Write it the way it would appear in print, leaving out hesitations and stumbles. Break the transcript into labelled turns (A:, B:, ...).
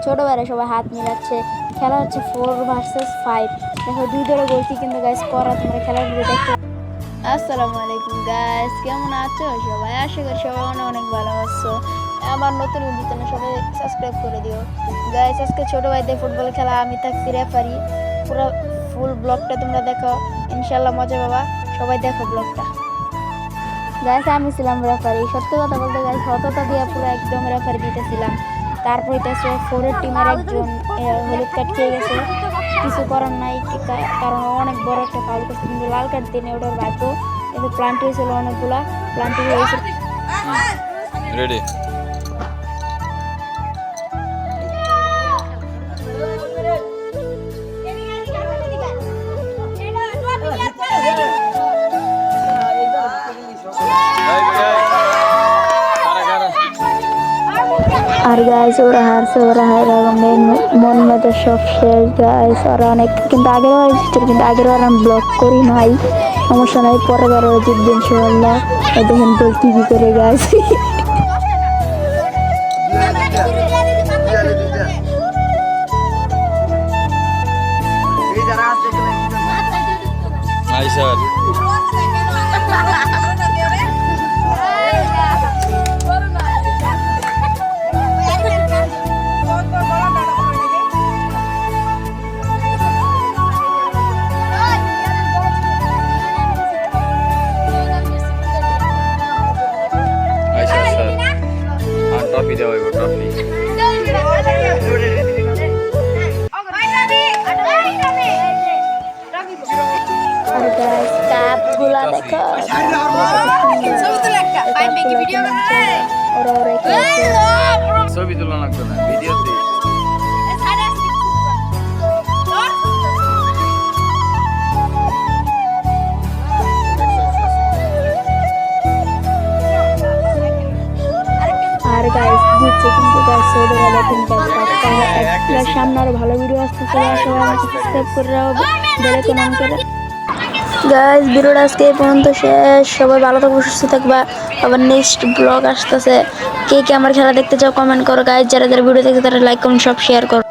A: ছোট ভাইরা সবাই হাত মিলাচ্ছে। খেলা হচ্ছে 4 ভার্সেস 5। দেখো 2 দলে গোলকি কিন্তু গাইস করা, তোমরা খেলার ভিডিও দেখতে। আসসালামু আলাইকুম গাইস, কেমন আছো সবাই? আশা করি সবাই অনেক অনেক ভালো আছো। আমার নতুন ভিডিওতে সবাই সাবস্ক্রাইব করে দিও গাইস। আজকে ছোট ভাইদের ফুটবল খেলা, আমি থাকছি রেফারি। পুরো ফুল ব্লগটা তোমরা দেখো, ইনশাল্লাহ মজা পাবা। সবাই দেখো ব্লগটা গাইস। আমি ছিলাম রেফারি, সত্যি কথা বলতে গাইস হততা দিয়ে পুরো একদম রেফারি দিতেছিলাম। তারপর হইতেছে 4-এর টিমের একজন হলুদ কার্ড খেয়ে গেছে, কিছু করার নাই, কারণ অনেক বড় একটা ফাউল করছে, কিন্তু লাল কার্ড দিয়ে ওটার ভাগ্য। কিন্তু প্লান্টি হয়েছিল অনেকগুলা, প্লান্টি হয়েছিল।
B: রেডি
A: আর গাইস ওরা হারছে, ওরা হারা মন মতো সব শেষ গাইস। ওরা অনেক কিন্তু আগের বার জিতছে, কিন্তু আগের বার আমি ব্লক করি নাই, সমস্যা নাই, পরের বার ওরা জিতবে ইনশাআল্লাহ। দেখেন গোল টিভি করে গাইস।
B: Hi sir. ট্রফি দেওয়া হইব, ট্রফি।
A: আর গাইস কাপগুলা দেখো, ওরা ওরা খেলছে।
B: ছবি তোলা লাগতো না, ভিডিওতে।
A: আর গাইস জিতছে কিন্তু গাইস ওদের দেখেন একটা সামনে আরো ভালো ভিডিও আসতেছে, সবাই আমাকে সাবস্ক্রাইব করে রাখো, বেল আইকন অন করে। গাইস ভিডিওটা আজকে এই পর্যন্ত শেষ। সবাই ভালো থাকবে, সুস্থ থাকবা। আবার নেক্সট ব্লগ আসতেছে। কে কে আমার খেলা দেখতে চাও কমেন্ট করো গাইস। যারা যারা ভিডিও দেখতে তারা লাইক কমেন্ট সব শেয়ার করো।